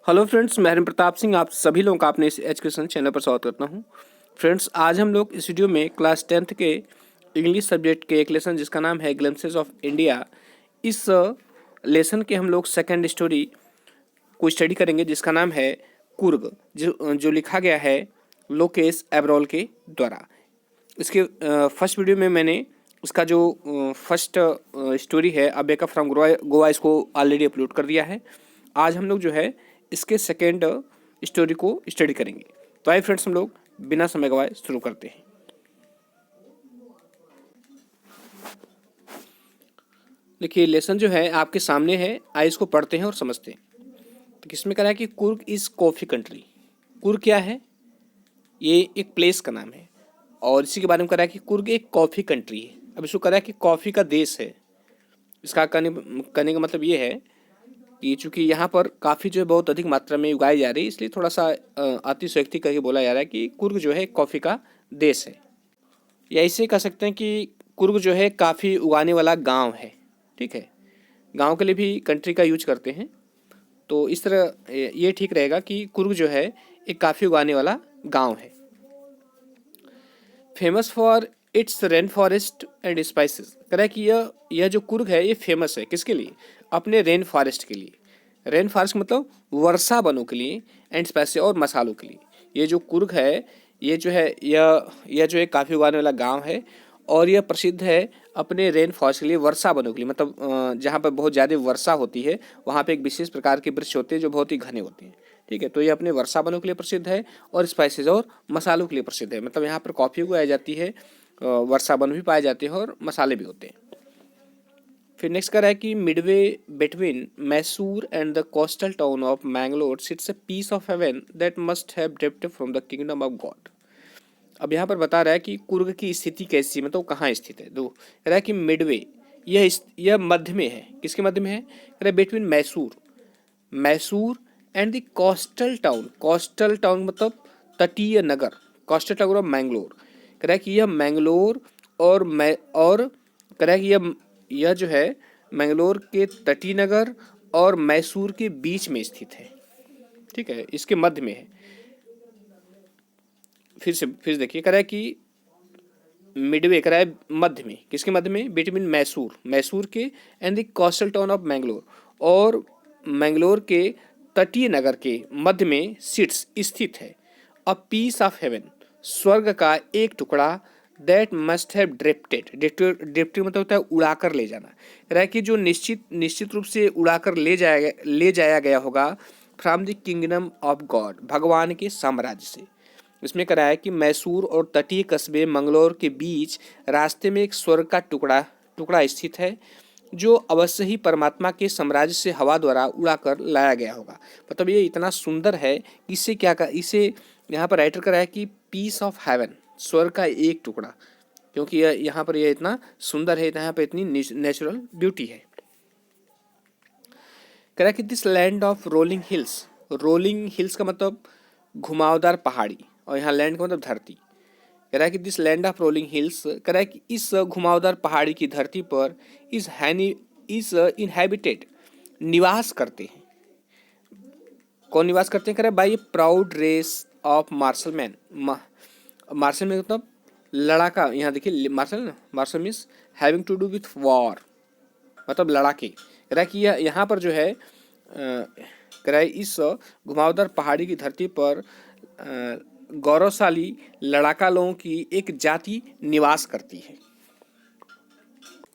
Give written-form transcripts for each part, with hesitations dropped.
Hello friends, मैं हरिम प्रताप सिंह आप सभी लोगों का अपने इस एजुकेशन चैनल पर स्वागत करता हूं। फ्रेंड्स, आज हम लोग इस वीडियो में क्लास 10th के इंग्लिश सब्जेक्ट के एक लेसन जिसका नाम है ग्लिम्पसेस ऑफ इंडिया, इस लेसन के हम लोग सेकंड स्टोरी को स्टडी करेंगे जिसका नाम है कुर्ग, जो लिखा गया है लोकेश एब्रोल के द्वारा। इसके फर्स्ट वीडियो में मैंने इसका जो फर्स्ट स्टोरी है अबेका फ्रॉम गोवा इसको ऑलरेडी अपलोड कर दिया है। आज हम लोग जो है इसके सेकेंड स्टोरी को स्टडी करेंगे। तो आइए फ्रेंड्स, हम लोग बिना समय गवाए शुरू करते हैं। देखिए, लेसन जो है आपके सामने है, आइए इसको पढ़ते हैं और समझते हैं। तो किसमें कहा है कि Coorg is coffee country. Coorg क्या है? ये एक प्लेस का नाम है और इसी के बारे में कह रहा है कि कुर्ग एक कॉफ़ी कंट्री है। अब इसको कह रहा है कि कॉफ़ी का देश है। इसका कहने का मतलब ये है कि चूंकि यहाँ पर काफ़ी जो है बहुत अधिक मात्रा में उगाई जा रही है, इसलिए थोड़ा सा अतिशयोक्ति करके बोला जा रहा है कि कुर्ग जो है कॉफ़ी का देश है। या इसे कह सकते हैं कि कुर्ग जो है काफ़ी उगाने वाला गांव है। ठीक है, गांव के लिए भी कंट्री का यूज करते हैं, तो इस तरह ये ठीक रहेगा कि कुर्ग जो है एक काफ़ी उगाने वाला गांव है। Famous for its rain forest and spices. कह रहा है कि यह जो कुर्ग है ये फेमस है किसके लिए? अपने रेन फॉरेस्ट के लिए। रेन फॉरेस्ट मतलब वर्षा वनों के लिए, एंड स्पाइसेस और मसालों के लिए। ये जो कुर्ग है ये जो है यह जो है काफ़ी उगाने वाला गांव है और यह प्रसिद्ध है अपने रेन फॉरेस्ट के लिए, वर्षा वनों के लिए। मतलब जहाँ पर बहुत ज़्यादा वर्षा होती है वहाँ पे एक विशेष प्रकार के वृक्ष होते हैं जो बहुत ही घने होते हैं। ठीक है, तो ये अपने वर्षा वनों के लिए प्रसिद्ध है और स्पाइसेस और मसालों के लिए प्रसिद्ध है। मतलब यहाँ पर कॉफ़ी उगाई जाती है, वर्षा वन भी पाए जाते हैं और मसाले भी होते हैं। फिर नेक्स्ट कर रहा है कि midway between Mysore and the coastal town of Mangalore sits a piece of heaven that must have drifted from the kingdom of God. अब यहाँ पर बता रहा है कि कुर्ग की स्थिति कैसी, मतलब कहाँ स्थित है। दो कह रहा है कि मिडवे, यह मध्य में है। किसके मध्य में है? कह रहा है between Mysore, Mysore and the coastal town. Coastal town मतलब तटीय नगर। Coastal town of Mangalore. कह रहा है कि यह मैंगलोर और कह रहा है कि यह जो है मैंगलोर के तटीय नगर और मैसूर के बीच में स्थित है। ठीक है, इसके मध्य में है। फिर देखिए, कह रहा है कि मिडवे कह रहा है मध्य में। किसके मध्य में? बिटवीन मैसूर, मैसूर के and the coastal town of Mangalore, और मैंगलोर के तटीय नगर के मध्य में सिट्स स्थित है अ पीस ऑफ हेवन, स्वर्ग का एक टुकड़ा, that must have drifted. Drifted मतलब होता है उड़ाकर ले जाना। कह रहा है कि जो निश्चित रूप से उड़ाकर ले जाया गया होगा from the kingdom of God, भगवान के साम्राज्य से। इसमें करा है कि मैसूर और तटीय कस्बे मंगलौर के बीच रास्ते में एक स्वर्ग का टुकड़ा स्थित है जो अवश्य ही परमात्मा के साम्राज्य से हवा द्वारा उड़ाकर लाया गया होगा। मतलब ये इतना सुंदर है कि इसे यहाँ पर राइटर करा है कि पीस ऑफ हेवन, स्वर्ग का एक टुकड़ा, क्योंकि यहाँ पर यह इतना सुंदर है, यहाँ पर इतनी नेचुरल ब्यूटी है। कह रहा है कि this land of rolling hills, rolling hills का मतलब घुमावदार पहाड़ी, और यहाँ लैंड का मतलब धरती। कह रहा है कि this land of rolling hills, कह रहा है कि इस घुमावदार पहाड़ी की धरती पर इज इनहेबिटेड, निवास करते हैं। कौन निवास करते हैं? कह रहा है by a proud race of martial man. Martial man मतलब लड़ाका। यहाँ देखिए मार्शल ना, martial means having to do with war, मतलब लड़ाके। कह रहा है कि यहाँ पर जो है कह रहा है इस घुमावदार पहाड़ी की धरती पर गौरवशाली लड़ाका लोगों की एक जाति निवास करती है।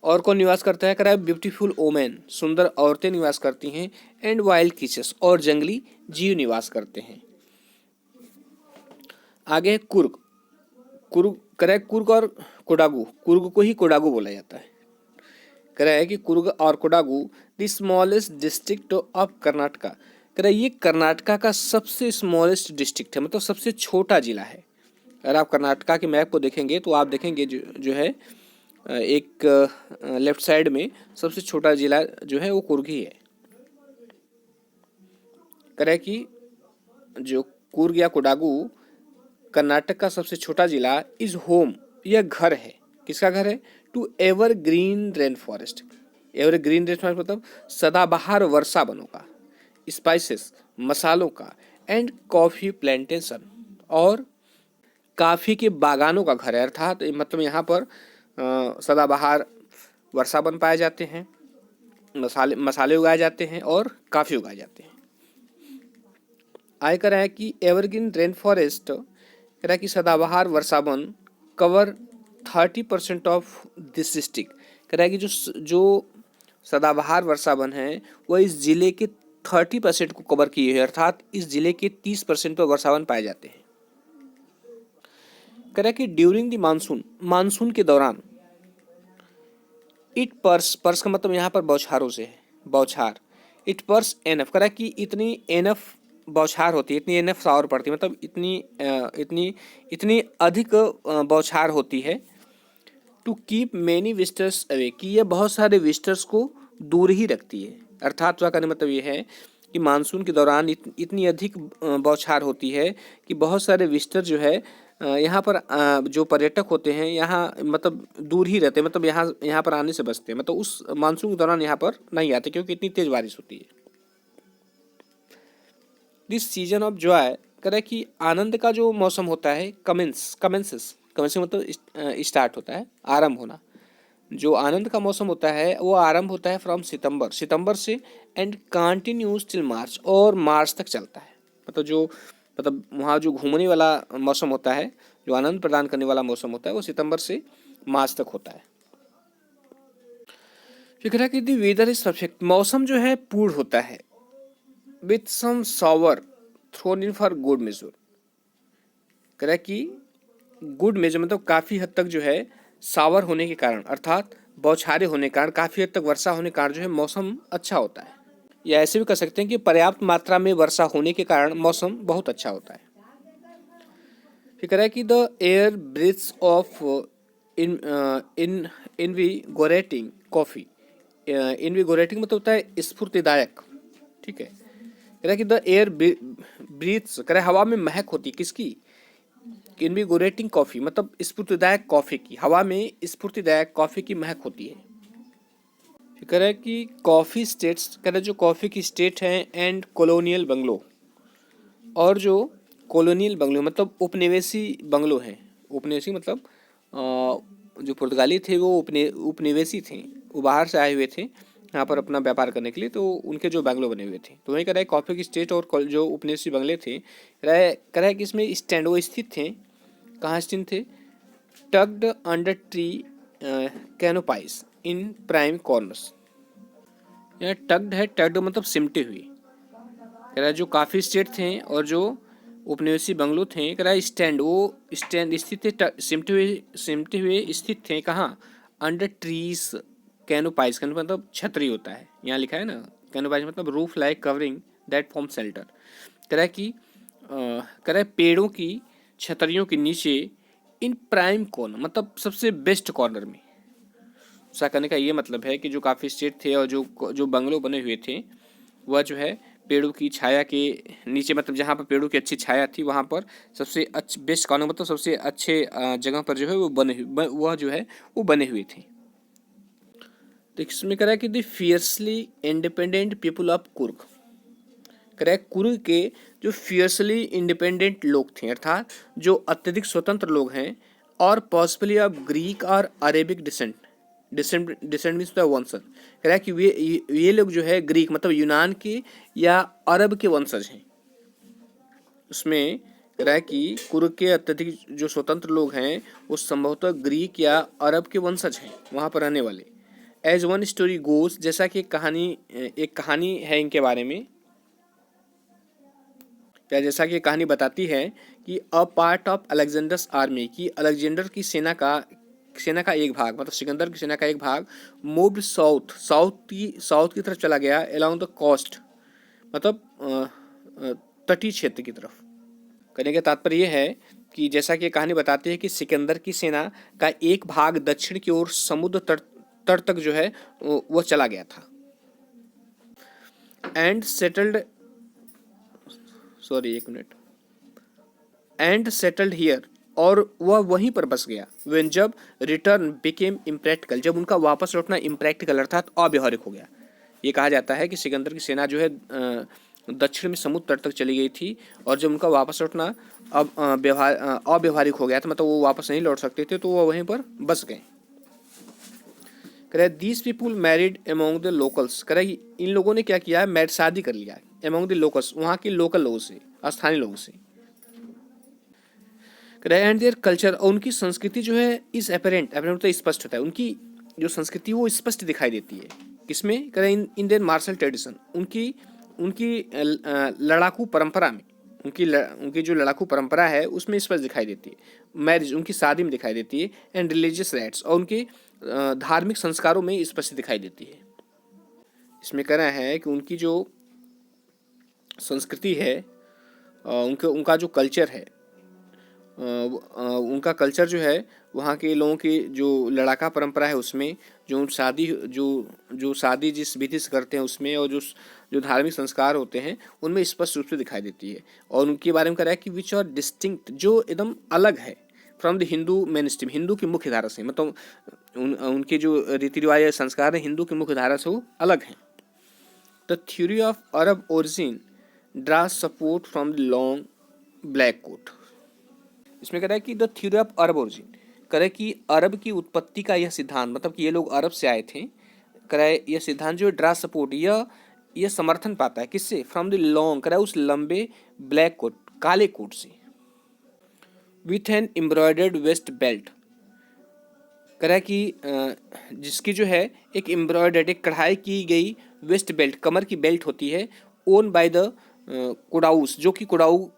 और कौन निवास करता है? कह रहा है ब्यूटीफुल ओमेन, सुंदर औरतें निवास करती हैं, एंड वाइल्ड क्रीचर्स, और जंगली जीव निवास करते हैं। आगे कुर्ग। कुर्ग कह रहा है कुर्ग और कोडागू, कुर्ग को ही कोडागू बोला जाता है। कह रहा है कि कुर्ग और Kodagu the smallest district of Karnataka. कह रहा है ये कर्नाटका का सबसे स्मॉलेस्ट डिस्ट्रिक्ट है, मतलब सबसे छोटा जिला है। अगर आप कर्नाटका के मैप को देखेंगे तो आप देखेंगे जो है एक लेफ्ट साइड में सबसे छोटा जिला जो है वो कुर्ग ही है। कह रहा है कि जो कुर्ग या कोडागू कर्नाटक का सबसे छोटा जिला इज होम, यह घर है। किसका घर है? To evergreen rain forest. Evergreen rain forest मतलब सदाबहार वर्षा वनों का। स्पाइसेस मसालों का, एंड कॉफ़ी प्लांटेशन और काफ़ी के बागानों का घर है। अर्थात मतलब यहाँ पर सदाबहार वर्षावन पाए जाते हैं, मसाले उगाए जाते हैं और काफ़ी उगाए जाते हैं। आय कह रहा है कि एवरग्रीन रेन फॉरेस्ट कह रहा है कि सदाबहार वर्षावन कवर 30% ऑफ दिस डिस्ट्रिक्ट। कह रहा है कि जो सदाबहार वर्षावन है वह इस जिले के 30% को कवर किए हैं, अर्थात इस जिले के 30% पर वर्षावन पाए जाते हैं। कह रहा है कि ड्यूरिंग द मानसून के दौरान इट पर्स का मतलब यहाँ पर बौछारों से है, बौछार। इट पर्स एनफ, कह रहा है कि इतनी एनफ बौछार होती है, इतनी एनफ शावर पड़ती है, मतलब इतनी अधिक बौछार होती है to keep many visitors away, कि यह बहुत सारे विजिटर्स को दूर ही रखती है। अर्थात वह कहने मतलब ये है कि मानसून के दौरान इतनी अधिक बौछार होती है कि बहुत सारे विजिटर जो है यहाँ पर जो पर्यटक होते हैं यहाँ मतलब दूर ही रहते हैं, मतलब यहाँ पर आने से बचते हैं, मतलब उस मानसून के दौरान यहाँ पर नहीं आते क्योंकि इतनी तेज बारिश होती है। दिस सीजन ऑफ जॉय कह रहा है कि आनंद का जो मौसम होता है कमेंसेस मतलब स्टार्ट होता है, आरंभ होना। जो आनंद का मौसम होता है वो आरंभ होता है फ्रॉम सितंबर से एंड कंटिन्यूज टिल मार्च, और मार्च तक चलता है। मतलब वहाँ जो घूमने वाला मौसम होता है, जो आनंद प्रदान करने वाला मौसम होता है वो सितंबर से मार्च तक होता है। फिर कह रहा है कि द वेदर इज परफेक्ट, मौसम जो है पूर्ण होता है with some shower thrown in for good measure. कह रहा है कि गुड मेजर मतलब काफ़ी हद तक जो है सावर होने के कारण, अर्थात बौछारें होने के कारण, काफ़ी हद तक वर्षा होने के कारण जो है मौसम अच्छा होता है। या ऐसे भी कह सकते हैं कि पर्याप्त मात्रा में वर्षा होने के कारण मौसम बहुत अच्छा होता है। फिर कह रहा है कि the air breathes of in invigorating coffee. Invigorating मतलब होता है स्फूर्तिदायक, ठीक है। कह रहा है कि द एयर ब्रीथ्स, कह रहा है हवा में महक होती है, किसकी? इनविगोरेटिंग कॉफ़ी मतलब स्फूर्तिदायक कॉफ़ी की, हवा में स्फूर्तिदायक कॉफ़ी की महक होती है। फिर कह रहा है कि कॉफ़ी स्टेट्स, कह रहा है जो कॉफ़ी की स्टेट हैं एंड कॉलोनियल बंगलो, और जो कॉलोनियल बंगलो मतलब उपनिवेशी बंगलो हैं। उपनिवेशी मतलब जो पुर्तगाली थे वो उपनिवेशी थे, वो बाहर से आए हुए थे यहाँ पर अपना व्यापार करने के लिए, तो उनके जो बंगलो बने हुए थे। तो वही कह रहा है कॉफ़ी की स्टेट और जो उपनिवेशी बंगले थे, कह रहा है कि इसमें स्टैंड वो स्थित थे, कहाँ स्थित थे? Tucked under tree canopies in prime corners. यह टग्ड है, टग्ड मतलब सिमटे हुए। कह रहा है जो काफ़ी स्टेट थे और जो उपनिवेशी बंगलो थे, कह रहा है स्टैंड स्थित थे, सिमटे हुए स्थित थे कहाँ? अंडर ट्रीज कैनोपाइज, मतलब छतरी होता है, यहाँ लिखा है ना, कैनोपाइज मतलब roof like covering that form shelter. कह रहा है पेड़ों की छतरियों के नीचे इन प्राइम कॉर्नर मतलब सबसे बेस्ट कॉर्नर में। ऐसा करने का ये मतलब है कि जो काफ़ी स्टेट थे और जो बंगलो बने हुए थे वह जो है पेड़ों की छाया के नीचे, मतलब जहाँ पर पेड़ों की अच्छी छाया थी वहाँ पर सबसे अच्छे बेस्ट कॉर्नर मतलब सबसे अच्छे जगह पर जो है वह जो है वो बने हुए थे। तो इसमें कह रहा है कि the fiercely independent people of Coorg. कह रहा है कुर्ग के जो फियर्सली इंडिपेंडेंट लोग थे, अर्थात जो अत्यधिक स्वतंत्र लोग हैं, और पॉसिबली ऑफ ग्रीक और अरेबिक डिसेंट मीन्स द वंशज। कह रहा है कि ये लोग जो है ग्रीक मतलब यूनान के या अरब के वंशज हैं। उसमें कह रहा है कि कुर्ग के अत्यधिक जो स्वतंत्र लोग हैं वो संभवतः ग्रीक या अरब के वंशज हैं, वहाँ पर रहने वाले। एज वन स्टोरी गोज, जैसा कि एक कहानी है इनके बारे में, या जैसा कि कहानी बताती है कि a part of Alexander's army, की अलेक्जेंडर की सेना का एक भाग मतलब सिकंदर की सेना का एक भाग मूव्ड साउथ की तरफ चला गया अलोंग द कोस्ट, मतलब तटीय क्षेत्र की तरफ। कहने का तात्पर्य यह है कि जैसा कि कहानी बताती है कि सिकंदर की सेना का एक भाग दक्षिण की ओर समुद्र तट तक जो है वो चला गया था। एंड सेटल्ड हियर, और वह वहीं पर बस गया। व्हेन जब रिटर्न बिकेम इम्प्रैक्टिकल, जब उनका वापस लौटना इम्प्रैक्टिकल अर्थात अव्यवहारिक हो गया। ये कहा जाता है कि सिकंदर की सेना जो है दक्षिण में समुद्र तट तक चली गई थी, और जब उनका वापस लौटना अब अव्यवहारिक हो गया था, मतलब वो वापस नहीं लौट सकते थे, तो वो वहीं पर बस गए। कह रहे these people married among the locals, कह रहे इन लोगों ने क्या किया है, मैरिड शादी कर लिया अमोंग द लोकल्स, वहाँ के लोकल लोगों से, स्थानीय लोगों से। कह रहे एंड देयर कल्चर, और उनकी संस्कृति जो है इस अपेरेंट, अपेरेंट तो स्पष्ट होता है, उनकी जो संस्कृति वो स्पष्ट दिखाई देती है। किसमें, कह रहे इन देयर मार्शल ट्रेडिशन, उनकी उनकी लड़ाकू परंपरा में, उनकी जो लड़ाकू परंपरा है उसमें स्पष्ट दिखाई देती है। मैरिज, उनकी शादी में दिखाई देती है। एंड रिलीजियस राइट्स, और उनके धार्मिक संस्कारों में स्पष्ट दिखाई देती है। इसमें कहना है कि उनकी जो संस्कृति है, उनका जो कल्चर है, उनका कल्चर जो है, वहाँ के लोगों की जो लड़ाका परंपरा है उसमें, जो शादी जिस विधि से करते हैं उसमें, और जो धार्मिक संस्कार होते हैं उनमें स्पष्ट रूप से दिखाई देती है। और उनके बारे में कह रहा है कि विच आर डिस्टिंक्ट, जो एकदम अलग है from the Hindu main stream, Hindu की मुख्य धारा से, मतलब उनके जो रीति रिवाज या संस्कार है हिंदू की मुख्य धारा से वो अलग हैं। The theory of Arab origin draw support from the long black coat. इसमें कह रहा है कि the theory of Arab origin, कह रहा है कि अरब की उत्पत्ति का यह सिद्धांत, मतलब कि ये लोग अरब से आए थे, कह रहा है यह सिद्धांत जो ड्रा सपोर्ट, यह समर्थन पाता है किससे, फ्रॉम द लॉन्ग, कह रहा है उस लंबे ब्लैक कोट, काले कोट से। With an embroidered waste belt, कह रहा है कि जिसकी जो है एक एम्ब्रॉयडर्ड, एक कढ़ाई की गई वेस्ट बेल्ट, कमर की बेल्ट होती है, ओन बाय द कुडाउस, जो कि कुडाऊ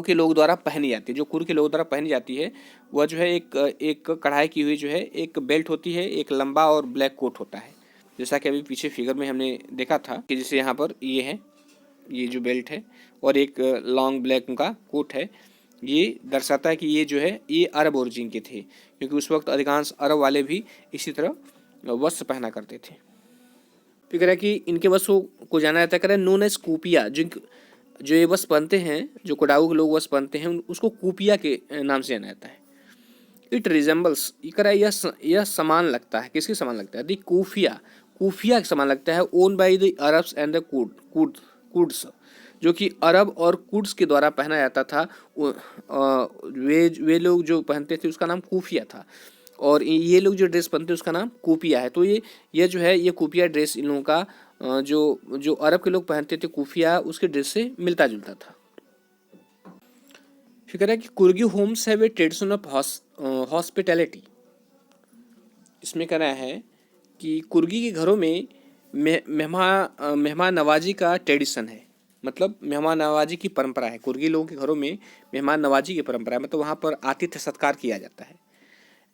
के लोग द्वारा पहनी जाती है, जो कुर के लोग द्वारा पहनी जाती है, वह जो है एक कढ़ाई की हुई जो है एक बेल्ट होती है, एक लंबा और ब्लैक कोट होता है। जैसा कि अभी पीछे फिगर में हमने देखा था कि जैसे यहाँ पर ये है, ये जो बेल्ट है, और एक लॉन्ग ब्लैक उनका कोट है, ये दर्शाता है कि ये जो है ये अरब ओरिजिन के थे, क्योंकि उस वक्त अधिकांश अरब वाले भी इसी तरह वस्त्र पहना करते थे। फिर कह रहा है कि इनके वस्त्रों को जाना जाता है, कह रहा है नोन एज कूपिया, जो ये वस्त्र पहनते हैं, जो कोडाऊ के लोग वस्त्र पहनते हैं, उसको कूपिया के नाम से जाना जाता है। इट रिजेंबल्स, ये कह रहा है यह समान लगता है, किसके समान लगता है, दी कूफिया के समान लगता है, own by the Arabs and the Quds, जो कि अरब और कुड्स के द्वारा पहना जाता था। वे लोग जो पहनते थे उसका नाम कूफिया था, और ये लोग जो ड्रेस पहनते हैं उसका नाम कूपिया है। तो ये जो है ये कूपिया ड्रेस इन लोगों का जो अरब के लोग पहनते थे कूफिया, उसके ड्रेस से मिलता जुलता था। फिर कह रहा है कि Coorgi homes have a tradition of hospitality. इसमें कह रहा है कि कुर्गी के घरों में मेहमान नवाजी का ट्रेडिशन है, मतलब मेहमान नवाजी की परंपरा है। कुर्गी लोगों के घरों में मेहमान नवाजी की परंपरा है, मतलब वहाँ पर आतिथ्य सत्कार किया जाता है।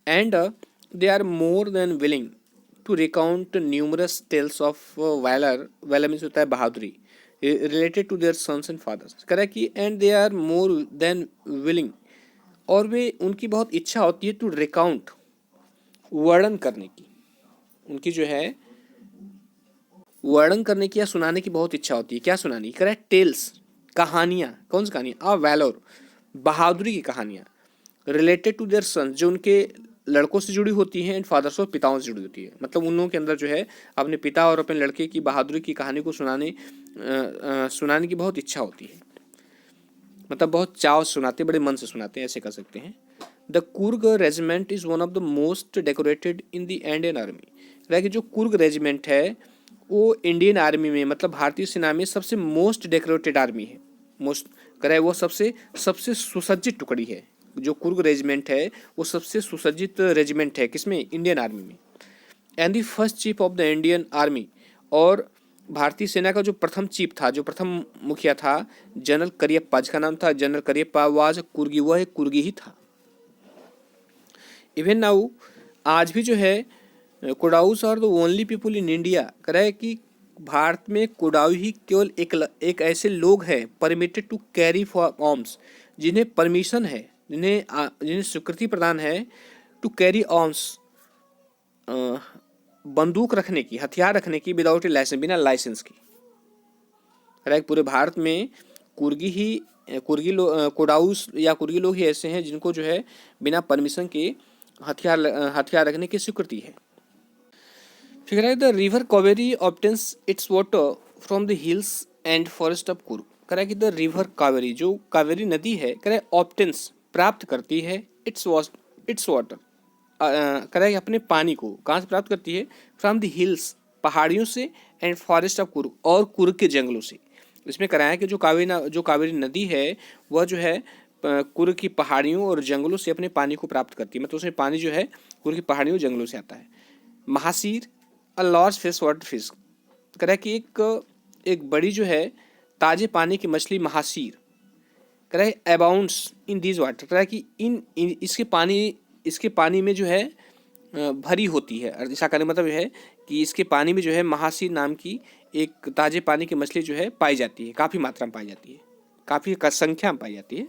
And they are more than willing to recount numerous tales of valour, valour means होता है बहादुरी, related to their sons and fathers. कह रहा है कि and they are more than willing, और वे उनकी बहुत इच्छा होती है टू रिकाउंट, वर्णन करने की, उनकी जो है वर्णन करने की या सुनाने की बहुत इच्छा होती है। क्या सुनाने की, कह रहा है टेल्स, कहानियाँ, कौन सी कहानियाँ, आ वैलोर, बहादुरी की कहानियाँ, रिलेटेड टू देयर सन्स, जो उनके लड़कों से जुड़ी होती हैं, एंड फादर्स और पिताओं से जुड़ी होती है। मतलब उन लोगों के अंदर जो है अपने पिता और अपने लड़के की बहादुरी की कहानी को सुनाने की बहुत इच्छा होती है, मतलब बहुत चाव से सुनाते, बड़े मन से सुनाते हैं, ऐसे कर सकते हैं। The Coorg regiment is one of the most decorated in the Indian army. जो कुर्ग रेजिमेंट है वो इंडियन आर्मी में, मतलब भारतीय सेना में सबसे मोस्ट डेकोरेटेड आर्मी है। मोस्ट कह वो सबसे सुसज्जित टुकड़ी है। जो कुर्ग रेजिमेंट है वो सबसे सुसज्जित रेजिमेंट है, किसमें, इंडियन आर्मी में। And the first chief of the Indian army, और भारतीय सेना का जो प्रथम चीफ था, जो प्रथम मुखिया था, जनरल करियप्पा, जिसका नाम था जनरल करियप्पा, वाज कुर्गी, वह एक कुर्गी ही था। इवन नाउ, आज भी जो है Kodavas are the only people in India, कह रहा है कि भारत में कुडाऊ ही केवल एक ऐसे लोग हैं permitted to carry firearms, जिन्हें परमिशन है, जिन्हें स्वीकृति प्रदान है टू कैरी आर्म्स, बंदूक रखने की, हथियार रखने की, विदाउट ए लाइसेंस, बिना लाइसेंस की। पूरे भारत में कोडाउस या कुर्गी लोग ही ऐसे हैं जिनको जो है बिना परमिशन के हथियार रखने की स्वीकृति है। फिर the river Kaveri obtains it's water from the hills and forest of Coorg, कह रहा है कि द रिवर कावेरी, जो कावेरी नदी है, कह रहा है ऑप्टेंस, प्राप्त करती है इट्स वाटर, कह रहा है कि अपने पानी को कहाँ से प्राप्त करती है, फ्रॉम द हिल्स, पहाड़ियों से, एंड फॉरेस्ट ऑफ कुर्ग, और कुर्ग के जंगलों से। इसमें कह रहा है कि जो कावेरी नदी है वह जो है कुर्ग की पहाड़ियों और जंगलों से अपने पानी को प्राप्त करती है, मतलब उसमें पानी जो है कुर्ग की पहाड़ियों और जंगलों से आता है। Mahseer, a large fresh water fish, कह रहा है कि एक बड़ी जो है ताजे पानी की मछली महासीर, कह रहा है अबाउंड्स इन दीज वाटर, कह रहा है कि इसके पानी में जो है भरी होती है। और ऐसा करने मतलब यह है कि इसके पानी में जो है महासीर नाम की एक ताजे पानी की मछली जो है पाई जाती है, काफ़ी मात्रा में पाई जाती है, काफ़ी संख्या में पाई जाती है।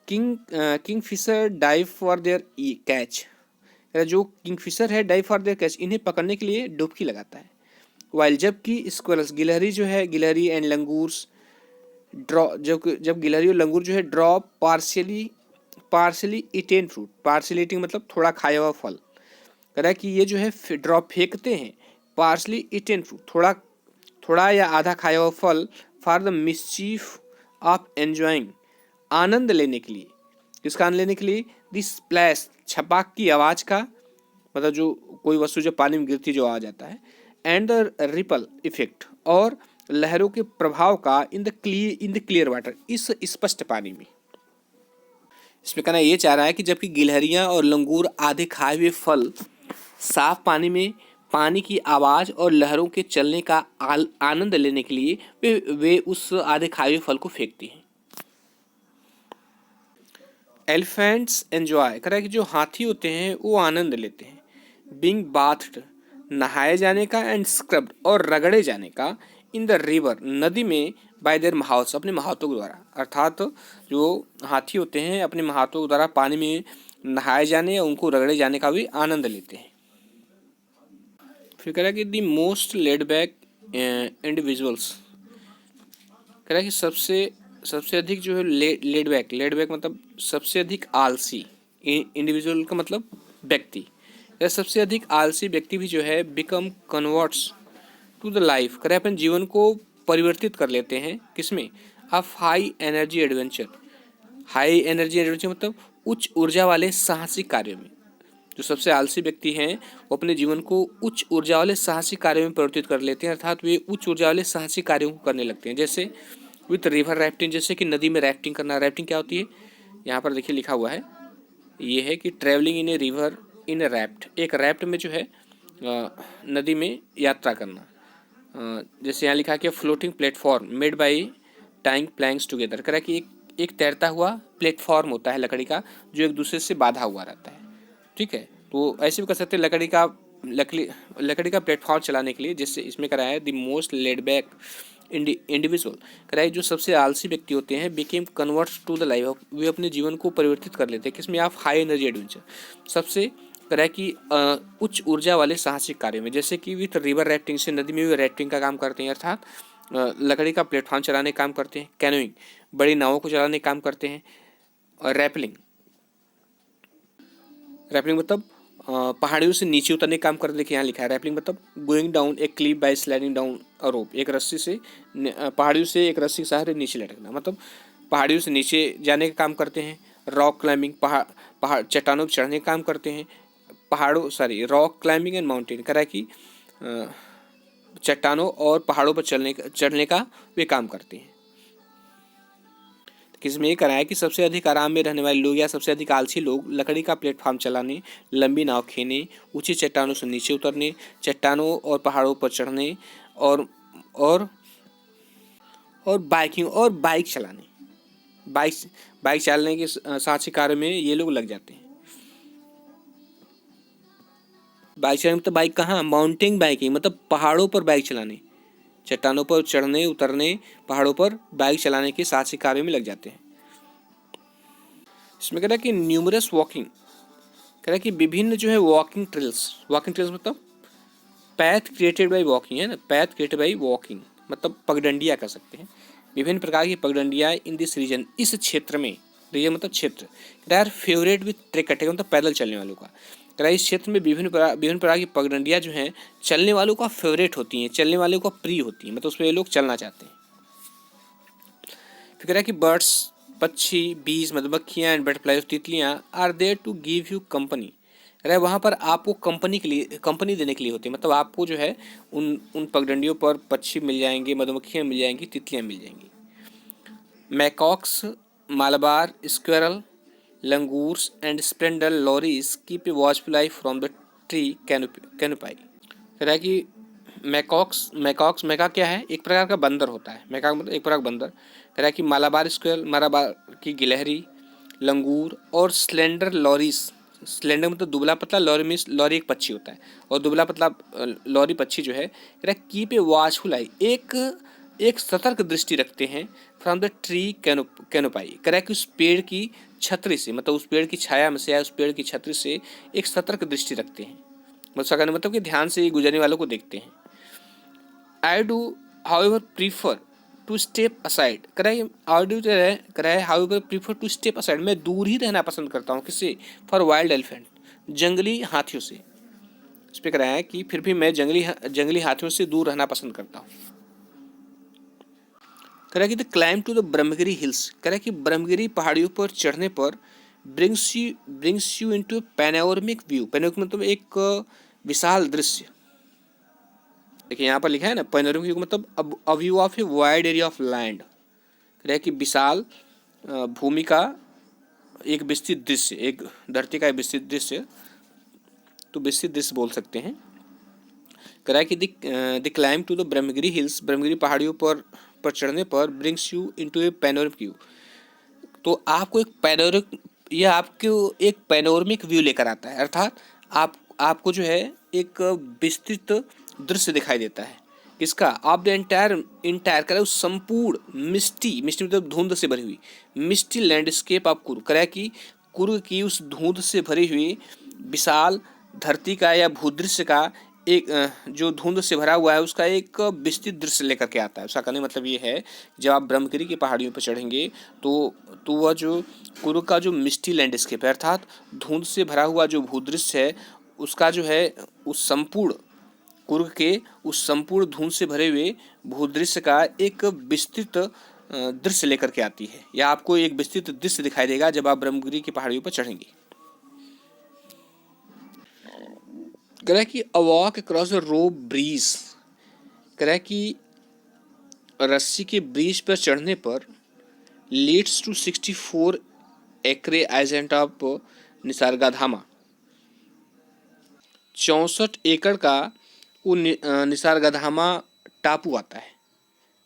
Kingfisher dive for their catch, जो किंग फिशर है डाइव फॉर देयर कैच, इन्हें पकड़ने के लिए डुबकी लगाता है। वाइल जबकि स्क्वैरल्स, गिलहरी जो है, गिलहरी एंड लंगूर्स ड्रॉ, जब गिलहरी और लंगूर जो है drop partially eaten fruit, partially eating मतलब थोड़ा खाया हुआ फल, कह रहा है कि ये जो है ड्रॉप फेंकते हैं पार्सली इटेन फ्रूट, थोड़ा या आधा खाया हुआ फल, for the mischief of enjoying, आनंद लेने के लिए। किसका आनंद लेने के लिए? दिस स्प्लैश, छपाक की आवाज़ का, मतलब जो कोई वस्तु जब पानी में गिरती जो आवाज आता है, एंड द रिपल इफेक्ट, और लहरों के प्रभाव का, इन द क्लियर वाटर, इस स्पष्ट पानी में। इसमें कहना ये चाह रहा है कि जबकि गिलहरियां और लंगूर आधे खाए हुए फल साफ पानी में पानी की आवाज़ और लहरों के चलने का आनंद लेने के लिए वे उस आधे खाए हुए फल को फेंकते हैं। एलिफेंट्स एंजॉय, कह रहा है कि जो हाथी होते हैं वो आनंद लेते हैं, बीइंग बाथड, नहाए जाने का, एंड स्क्रब्ड, और रगड़े जाने का, इन द रिवर, नदी में, बाय देयर महाउस, अपने महातों के द्वारा, अर्थात जो हाथी होते हैं अपने महातों के द्वारा पानी में नहाए जाने या उनको रगड़े जाने का भी आनंद लेते हैं। फिर कह रहा है कि the most laid back individuals, कह रहा है कि सबसे अधिक जो है लेड बैक मतलब सबसे अधिक आलसी, इंडिविजुअल का मतलब व्यक्ति, या सबसे अधिक आलसी व्यक्ति भी जो है become converts to the life, करें अपन जीवन को परिवर्तित कर लेते हैं किसमें? Of high energy adventure, high energy adventure मतलब उच्च ऊर्जा वाले साहसिक कार्यों में। जो सबसे आलसी व्यक्ति हैं वो अपने जीवन को उच्च ऊर्जा वाले साहसिक कार्यों में परिवर्तित कर लेते हैं, अर्थात वे उच्च ऊर्जा वाले साहसिक कार्यों को करने लगते हैं। जैसे विथ रिवर राफ्टिंग, जैसे कि नदी में राफ्टिंग करना। राफ्टिंग क्या होती है? यहाँ पर देखिए लिखा हुआ है, ये है कि travelling in a river in A raft, एक रैफ्ट में जो है नदी में यात्रा करना। जैसे यहाँ लिखा है कि floating platform made by tying planks together, कह रहा है कि एक तैरता हुआ प्लेटफॉर्म होता है लकड़ी का जो एक दूसरे से बांधा हुआ रहता है। ठीक है, तो ऐसे भी कर सकते हैं लकड़ी का प्लेटफॉर्म चलाने के लिए। जैसे इसमें कराया है the most laid back individual, कराए जो सबसे आलसी व्यक्ति होते हैं, became converts to the life, वे अपने जीवन को परिवर्तित कर लेते हैं किसमें? आप हाई एनर्जी एडवेंचर, सबसे कराए कि उच्च ऊर्जा वाले साहसिक कार्यों में। जैसे कि विथ रिवर राफ्टिंग, से नदी में भी राफ्टिंग का काम करते हैं, अर्थात लकड़ी का प्लेटफॉर्म चलाने का काम करते हैं। कैनोइंग, बड़ी नावों को चलाने का काम करते हैं। और रैपलिंग मतलब पहाड़ियों से नीचे उतरने का काम करते। देखिए यहाँ लिखा है रैपलिंग मतलब going down a cliff by sliding down a rope, एक रस्सी से पहाड़ियों से एक रस्सी के सहारे नीचे लटकना, मतलब पहाड़ियों से नीचे जाने का काम करते हैं। रॉक क्लाइंबिंग, पहाड़ चट्टानों पर चढ़ने का काम करते हैं। रॉक क्लाइंबिंग एंड माउंटेन, कह रहा है कि चट्टानों और पहाड़ों पर चढ़ने का वे काम करते हैं। किसमें ये कराया कि सबसे अधिक आराम में रहने वाले लोग या सबसे अधिक आलसी लोग लकड़ी का प्लेटफॉर्म चलाने, लंबी नाव खेने, ऊंची चट्टानों से नीचे उतरने, चट्टानों और पहाड़ों पर चढ़ने, और और और बाइक चलाने, बाइक चलाने के साहसिक कार्य में ये लोग लग जाते हैं। बाइक चलाने मतलब बाइक कहाँ? माउंटेन बाइकिंग मतलब पहाड़ों पर बाइक चलाने, चट्टानों पर चढ़ने उतरने, पहाड़ों पर बाइक चलाने के साहसिक कार्यों में लग जाते हैं। इसमें कह रहा है कि न्यूमरस वॉकिंग, कह रहा है कि विभिन्न जो है वॉकिंग ट्रेल्स मतलब पैथ क्रिएटेड बाई वॉकिंग है ना, पैथ क्रिएटेड बाई वॉकिंग मतलब पगडंडियाँ कर सकते हैं। विभिन्न प्रकार की पगडंडियाँ इन दिस रीजन, इस क्षेत्र में, रीजन मतलब क्षेत्र, they are favourite with trekker, trekker मतलब पैदल चलने वालों का, कह रहा है इस क्षेत्र में विभिन्न प्रकार की पगडंडियाँ जो हैं चलने वालों का फेवरेट होती हैं, चलने वालों का प्रिय होती हैं, मतलब उस पर ये लोग चलना चाहते हैं। फिर कह रहा है कि बर्ड्स, पक्षी, बीज, मधुमक्खियाँ एंड बटरफ्लाई, तितलियाँ are there to give you company. कह रहा है वहाँ पर आपको कंपनी देने के लिए होती है, मतलब आपको जो है उन पगडंडियों पर पक्षी मिल जाएंगे, मधुमक्खियाँ मिल जाएंगी, तितलियाँ मिल जाएंगी। Macaques, Malabar squirrel, langurs and splendour lories keep a watchful eye from the tree canopy. कह रहा है कि मैका क्या है, एक प्रकार का बंदर होता है, मैका मतलब एक प्रकार का बंदर। कह रहा है कि मालाबार स्क्वेरल, मालाबार की गिलहरी, लंगूर और स्लेंडर लॉरीज, स्लेंडर मतलब दुबला पतला, लॉरी मीन्स लॉरी एक पक्षी होता है, और दुबला पतला लॉरी पक्षी जो है, कह रहा है कीप ए वॉचफुल आई, एक सतर्क दृष्टि रखते हैं फ्रॉम द ट्री कैनोपाई। कह रहा है कि उस पेड़ की छतरी से, मतलब उस पेड़ की छाया में से या उस पेड़ की छतरी से एक सतर्क दृष्टि रखते हैं, मतलब कि ध्यान से गुजरने वालों को देखते हैं। I do however prefer to step aside. कराए however prefer to step aside, मैं दूर ही रहना पसंद करता हूँ, किससे? फॉर वाइल्ड एलिफेंट, जंगली हाथियों से। इस पे कराया है कि फिर भी मैं जंगली हाथियों से दूर रहना पसंद करता हूँ। कह रहा है कि the climb to the Brahmagiri hills, कह रहा है कि ब्रह्मगिरी पहाड़ियों पर चढ़ने पर brings you into panoramic view. Panoramic मतलब एक विशाल दृश्य। देखिए यहाँ पर लिखा है ना, पैनोरमिक व्यू मतलब a view of a wide area of land. कह रहा है कि विशाल भूमि का एक विस्तृत दृश्य, एक धरती का एक विस्तृत दृश्य, तो विस्तृत दृश्य बोल सकते हैं। कह रहा है कि the climb to the Brahmagiri hills, Brahmagiri पहाड़ियों पर चढ़ने पर brings you into a panoramic view, तो आपको एक पैनोरमिक व्यू लेकर आता है, अर्थात आपको जो है एक विस्तृत दृश्य दिखाई देता है। किसका? ऑफ द इंटायर करे उस संपूर्ण मिस्टी मतलब धुंध से भरी हुई मिस्टी लैंडस्केप ऑफ कुर्ग। कह कि कुर्ग की उस धुंध से भरी हुई विशाल धरती का या भूदृश्य का एक जो धुंध से भरा हुआ है उसका एक विस्तृत दृश्य लेकर के आता है। उसका कहने मतलब ये है, जब आप ब्रह्मगिरी की पहाड़ियों पर चढ़ेंगे तो वह जो कुर्ग का जो मिस्टी लैंडस्केप है, अर्थात धुंध से भरा हुआ जो भूदृश्य है, उसका जो है उस संपूर्ण कुर्ग के उस संपूर्ण धुंध से भरे हुए भूदृश्य का एक विस्तृत दृश्य लेकर के आती है, या आपको एक विस्तृत दृश्य दिखाई देगा जब आप ब्रह्मगिरी की पहाड़ियों पर चढ़ेंगे। कह रहा है कि a walk across the rope bridge, कह रहा है कि रस्सी के ब्रिज पर चढ़ने पर लीड्स टू 64 एकरे आइलैंड ऑफ निसर्गधामा, 64 एकड़ का वो निसर्गधामा टापू आता है।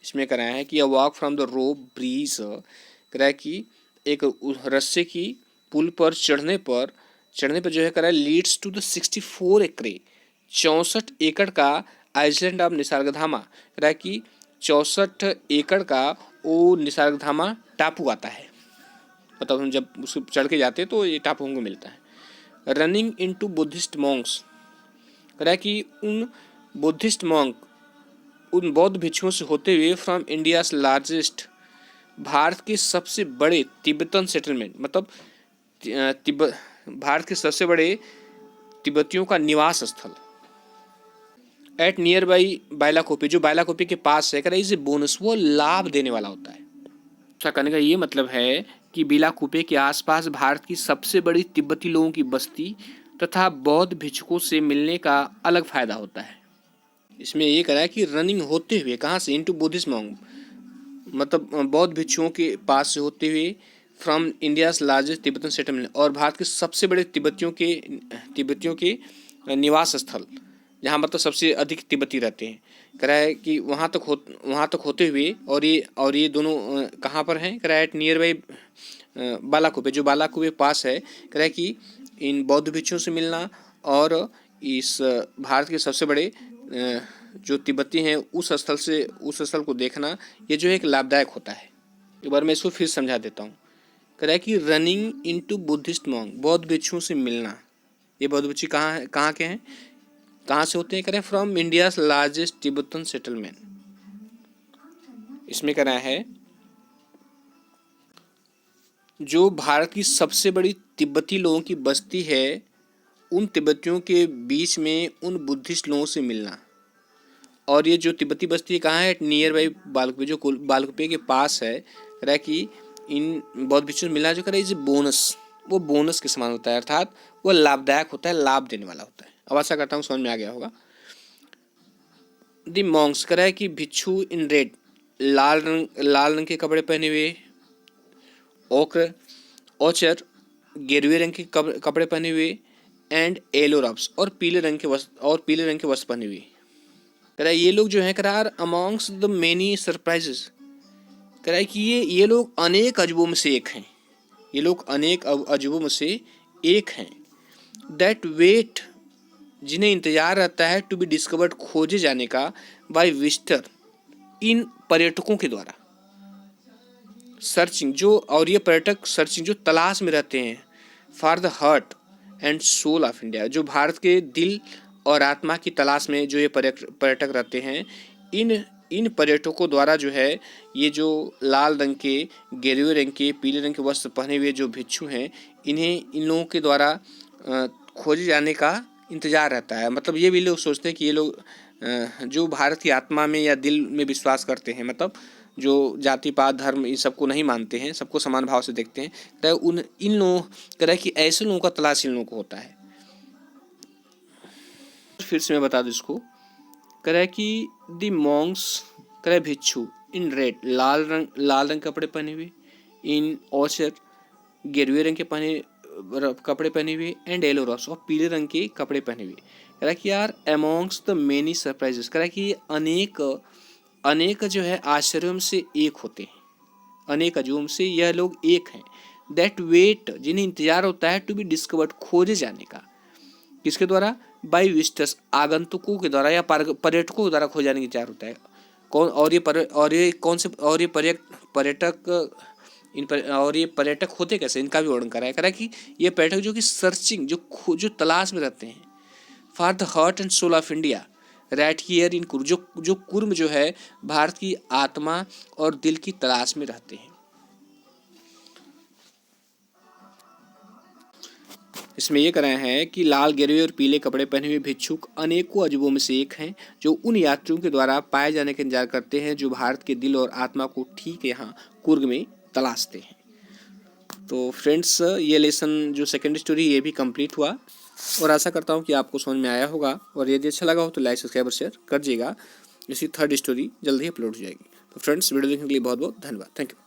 इसमें कह रहा है कि a walk from the rope bridge, कह रहा है कि एक रस्से की पुल पर चढ़ने पर जो है कह रहा है लीड्स टू द 64 एकड़े, 64 एकड़ का आइलैंड ऑफ निसर्गधामा। कह रहा है कि 64 एकड़ का वो निसर्गधामा टापू आता है, मतलब हम जब उसको चढ़ के जाते हैं तो ये टापू हमको मिलता है। रनिंग इनटू बुद्धिस्ट मॉन्क्स, कह रहा है कि उन बौद्ध भिक्षुओं से होते हुए फ्रॉम इंडियाज लार्जेस्ट, भारत के सबसे बड़े तिब्बतन सेटलमेंट, मतलब भारत के सबसे बड़े तिब्बतियों का निवास स्थल, एट नियर बाई बाइलाकोपी, जो बाइलाकोपी के पास है। कह रहा है इसे बोनस, वो लाभ देने वाला होता है। अच्छा, कहने का ये मतलब है कि बेलाकुपे के आसपास भारत की सबसे बड़ी तिब्बती लोगों की बस्ती तथा बौद्ध भिक्षुकों से मिलने का अलग फायदा होता है। इसमें ये कह रहा है कि रनिंग होते हुए, कहाँ से? इनटू बुद्धिस्ट मॉन्क, मतलब बौद्ध भिक्षुओं के पास से होते हुए from India's largest Tibetan settlement, और भारत के सबसे बड़े तिब्बतियों के निवास स्थल, जहाँ मतलब सबसे अधिक तिब्बती रहते हैं। कह रहा है कि वहाँ तक होते हुए, और ये दोनों कहाँ पर हैं? कह रहा है एट नियर बाई बालाकुपे, जो बालाकुपे पास है। कह रहा है कि इन बौद्ध भिक्षुओं से मिलना और इस भारत के सबसे बड़े जो तिब्बती हैं उस स्थल को देखना, ये जो है एक लाभदायक होता है। एक बार मैं इसको फिर समझा देता हूँ। कह रहा है कि रनिंग इनटू बुद्धिस्ट मॉन्क, बौद्ध भिक्षुओं से मिलना। ये बौद्ध भिक्षु कहाँ के हैं, कहाँ से होते हैं? कह रहे हैं from India's largest Tibetan settlement. इसमें कह रहा है जो भारत की सबसे बड़ी तिब्बती लोगों की बस्ती है उन तिब्बतियों के बीच में उन बुद्धिस्ट लोगों से मिलना। और ये जो तिब्बती बस्ती कहाँ है, नियर बाई बालकुपे, जो बालकुपे के पास है, रहा कि इन बौद्ध भिक्षु से मिलना जो करे इज बोनस, वो बोनस के समान होता है, अर्थात वो लाभदायक होता है, लाभ देने वाला होता है। अब आशा करता हूँ समझ में आ गया होगा। द मॉन्क्स कह रहा है कि भिक्षु इन रेड, लाल रंग के कपड़े पहने हुए, ओकर ओचर गेरुए रंग के कपड़े पहने हुए, एंड येलो रब्स और पीले रंग के वस्त्र पहने हुए। कह रहा है ये लोग जो है, कह रहा है अमॉन्ग्स द मेनी सरप्राइजेस, कह रहा है कि ये लोग अनेक अजूबों में से एक हैं, ये लोग अनेक अजूबों में से एक हैं। दैट वेट, जिन्हें इंतजार रहता है, टू बी डिस्कवर्ड, खोजे जाने का, बाय विजिटर, इन पर्यटकों के द्वारा। सर्चिंग, जो और ये पर्यटक सर्चिंग जो तलाश में रहते हैं, for the heart and soul of India, जो भारत के दिल और आत्मा की तलाश में जो ये पर्यटक रहते हैं, इन पर्यटकों द्वारा जो है, ये जो लाल रंग के, गेरुए रंग के, पीले रंग के वस्त्र पहने हुए जो भिक्षु हैं, इन्हें इन लोगों के द्वारा खोजे जाने का इंतजार रहता है। मतलब ये भी लोग सोचते हैं कि ये लोग जो भारत की आत्मा में या दिल में विश्वास करते हैं, मतलब जो जाति पात धर्म इन सबको नहीं मानते हैं, सबको समान भाव से देखते हैं, तो इन लोगों कह रहा है कि ऐसे लोगों का तलाश इन लोगों को होता है। फिर से मैं बता दूं इसको, कह रहा है कि द मॉन्क्स, कह रहा है भिक्षु इन रेड, लाल रंग कपड़े पहने हुए, इन ऑचर गेरुए रंग के कपड़े पहने हुए, एंड येलो रॉब्स और पीले रंग के कपड़े पहने हुए। कह रहा है कि यार अमॉन्ग्स द मेनी सरप्राइजेस, कह रहा है कि अनेक जो है आश्चर्यों से एक होते हैं, अनेक अजूबों से यह लोग एक हैं। दैट वेट, जिन्हें इंतजार होता है, टू बी डिस्कवर्ड, खोजे जाने का, किसके द्वारा, बाय विजिटर्स, आगंतुकों के द्वारा या पर्यटकों के द्वारा खोजे जाने की इंतजार होता है। कौन और ये पर्यटक होते कैसे, इनका भी वर्णन करा है। कह रहा है कि ये पर्यटक जो कि सर्चिंग, जो तलाश में रहते हैं, for the heart and soul of India, right here in Coorg, जो कुर्म जो है भारत की आत्मा और दिल की तलाश में रहते हैं। इसमें यह कह रहे हैं कि लाल गेरुए और पीले कपड़े पहने हुए भिक्षुक अनेकों अजूबों में से एक हैं, जो उन यात्रियों के द्वारा पाए जाने का इंतजार करते हैं, जो भारत के दिल और आत्मा को ठीक यहाँ कुर्ग में तलाशते हैं। तो फ्रेंड्स, ये लेसन जो सेकेंड स्टोरी ये भी कंप्लीट हुआ, और आशा करता हूँ कि आपको समझ में आया होगा, और यदि अच्छा लगा हो तो लाइक सब्सक्राइब और शेयर कर दीजिएगा। इसी थर्ड स्टोरी जल्दी ही अपलोड हो जाएगी। तो फ्रेंड्स, वीडियो देखने के लिए बहुत बहुत धन्यवाद। Thank you.